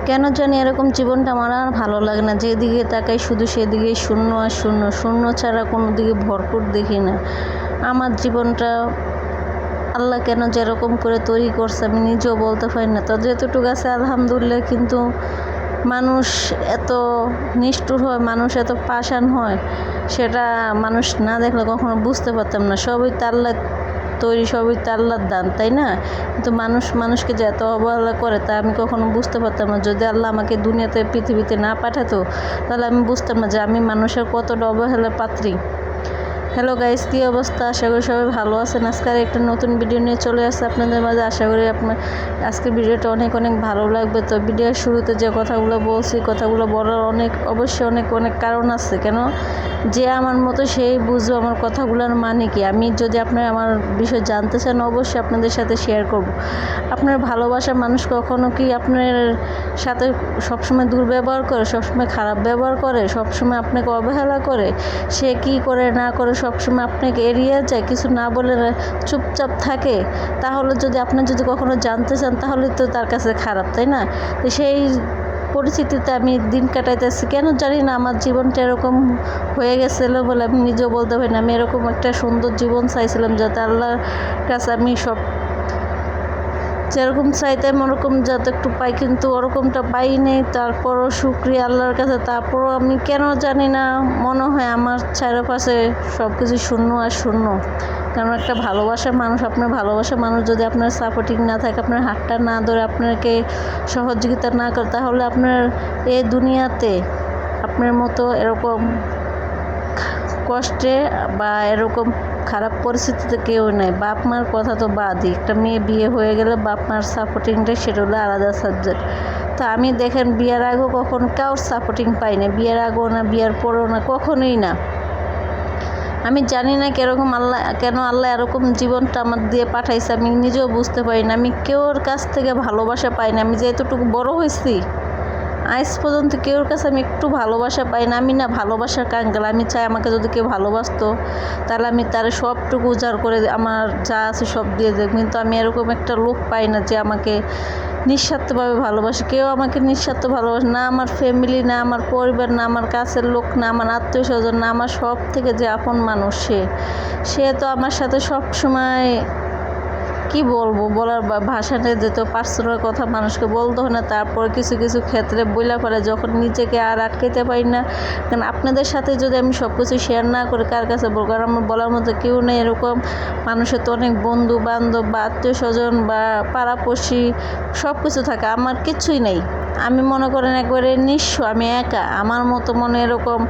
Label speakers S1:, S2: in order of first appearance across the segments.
S1: কেন জানি এরকম জীবনটা আমার আর ভালো লাগে না। যেদিকে তাকাই শুধু সেদিকে শূন্য আর শূন্য, শূন্য ছাড়া কোনো দিকে ভরপুর দেখি না। আমার জীবনটা আল্লাহ কেন যেরকম করে তৈরি করছে আমি নিজেও বলতে পারি না। তো যেতটুকু আছে আলহামদুলিল্লাহ, কিন্তু মানুষ এত নিষ্ঠুর হয়, মানুষ এত পাষাণ হয়, সেটা মানুষ না দেখলে কখনো বুঝতে পারতাম না। সবই তো আল্লাহ তৈরি, সবই তো আল্লাহর দান, তাই না? কিন্তু মানুষকে যে এত অবহেলা করে তা আমি কখনো বুঝতে পারতাম না। যদি আল্লাহ আমাকে দুনিয়াতে পৃথিবীতে না পাঠাতো তাহলে আমি বুঝতাম না যে আমি মানুষের কতটা অবহেলার পাত্রী। হ্যালো গাইস, কী অবস্থা? আশা করি সবাই ভালো আছেন। আজকের একটা নতুন ভিডিও নিয়ে চলে আসছে আপনাদের মাঝে। আশা করি আপনার আজকের ভিডিওটা অনেক ভালো লাগবে। তো ভিডিওর শুরুতে যে কথাগুলো বলছি, কথাগুলো বলার অবশ্যই অনেক কারণ আছে। কেন যে আমার মতো সেই বুঝবো আমার কথাগুলোর মানে কি। আমি যদি আপনারা আমার বিষয় জানতে চান অবশ্যই আপনাদের সাথে শেয়ার করব। আপনার ভালোবাসা মানুষ কখনো কি আপনার সাথে সবসময় দুর্ব্যবহার করে, সবসময় খারাপ ব্যবহার করে, সবসময় আপনাকে অবহেলা করে, সে কি করে না করে সবসময় আপনাকে এড়িয়ে যায়, কিছু না বলে চুপচাপ থাকে, তাহলে আপনি যদি কখনো জানতে চান তাহলে তো তার কাছে খারাপ, তাই না? তো সেই পরিস্থিতিতে আমি দিন কাটাইতেছি। কেন জানি না আমার জীবনটা এরকম হয়ে গেছিলো বলে আমি নিজেও বলতে পারি না। আমি এরকম একটা সুন্দর জীবন চাইছিলাম যাতে আল্লাহর কাছে আমি সব যেরকম চাইতাম ওরকম যাতে একটু পাই, কিন্তু ওরকমটা পাই নেই। তারপরও শুকরিয়া আল্লাহর কাছে। তারপরও আমি কেন জানি না মনে হয় আমার চারপাশে সব কিছু শূন্য আর শূন্য। কারণ একটা ভালোবাসার মানুষ, আপনার ভালোবাসার মানুষ যদি আপনার সাপোর্টিং না থাকে, আপনার হাতটা না ধরে, আপনাকে সহযোগিতা না করে, তাহলে আপনার এই দুনিয়াতে আপনার মতো এরকম কষ্টে বা এরকম খারাপ পরিস্থিতিতে কেউ নেই। বাপ মার কথা তো বাদই, একটা মেয়ে বিয়ে হয়ে গেলে বাপ মার সাপোর্টিংটা সেটা হলো আলাদা সাবজেক্ট। তো আমি দেখেন বিয়ের আগেও কখনো কারোর সাপোর্টিং পাই না, বিয়ের আগেও না, বিয়ের পরেও না, কখনোই না। আমি জানি না কেন আল্লাহ এরকম জীবনটা আমার দিয়ে পাঠাইছে, আমি নিজেও বুঝতে পারি না। আমি কেউর কাছ থেকে ভালোবাসা পাই না। আমি যে এতটুকু বড় হয়েছি আজ পর্যন্ত কেউর কাছে আমি একটু ভালোবাসা পাই না। আমি না ভালোবাসার কাঙ্গাল। আমি চাই আমাকে যদি কেউ ভালোবাসতো তাহলে আমি তার সবটুকু উজাড় করে আমার যা আছে সব দিয়ে দেব। কিন্তু আমি এরকম একটা লোক পাই না যে আমাকে নিঃস্বার্থভাবে ভালোবাসে। কেউ আমাকে নিঃস্বার্থ ভালোবাসে না। আমার ফ্যামিলি না, আমার পরিবার না, আমার কাছের লোক না, আমার আত্মীয় স্বজন না, আমার সব থেকে যে আপন মানুষ সে তো আমার সাথে সব সময় কি বলবো, বলার ভাষা নেই। যেহেতু পার্সোনাল কথা মানুষকে বলতে হয় না, তারপর কিছু ক্ষেত্রে বইলা ফেলে যখন নিজেকে আর আটকাইতে পারি না। কারণ আপনাদের সাথে যদি আমি সব কিছু শেয়ার না করে কার কাছে বলবো? কারণ আমার বলার মতো কেউ নেই। এরকম মানুষের তো অনেক বন্ধু বান্ধব বা আত্মীয় স্বজন বা পাড়াপড়শি সব কিছু থাকে, আমার কিছুই নেই। আমি মনে করেন একবারে নিঃস্ব, আমি একা। আমার মতো মনে এরকম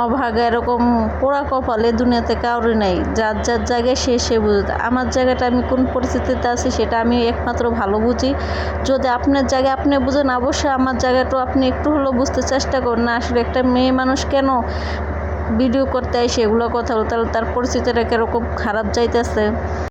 S1: অভাগা, এরকম পোড়া কপালে দুনিয়াতে কাউরি নাই। যার জায়গায় সে বুঝে। আমার জায়গাটা আমি কোন পরিস্থিতিতে আছি সেটা আমি একমাত্র ভালো বুঝি। যদি আপনার জায়গায় আপনি বুঝেন, অবশ্যই আমার জায়গাটাও আপনি একটু হলেও বুঝতে চেষ্টা করুন। না আসলে একটা মেয়ে মানুষ কেন ভিডিও করতে হয় সেগুলো কথা হলো, তাহলে তার পরিস্থিতিটা কীরকম খারাপ যাইতেছে।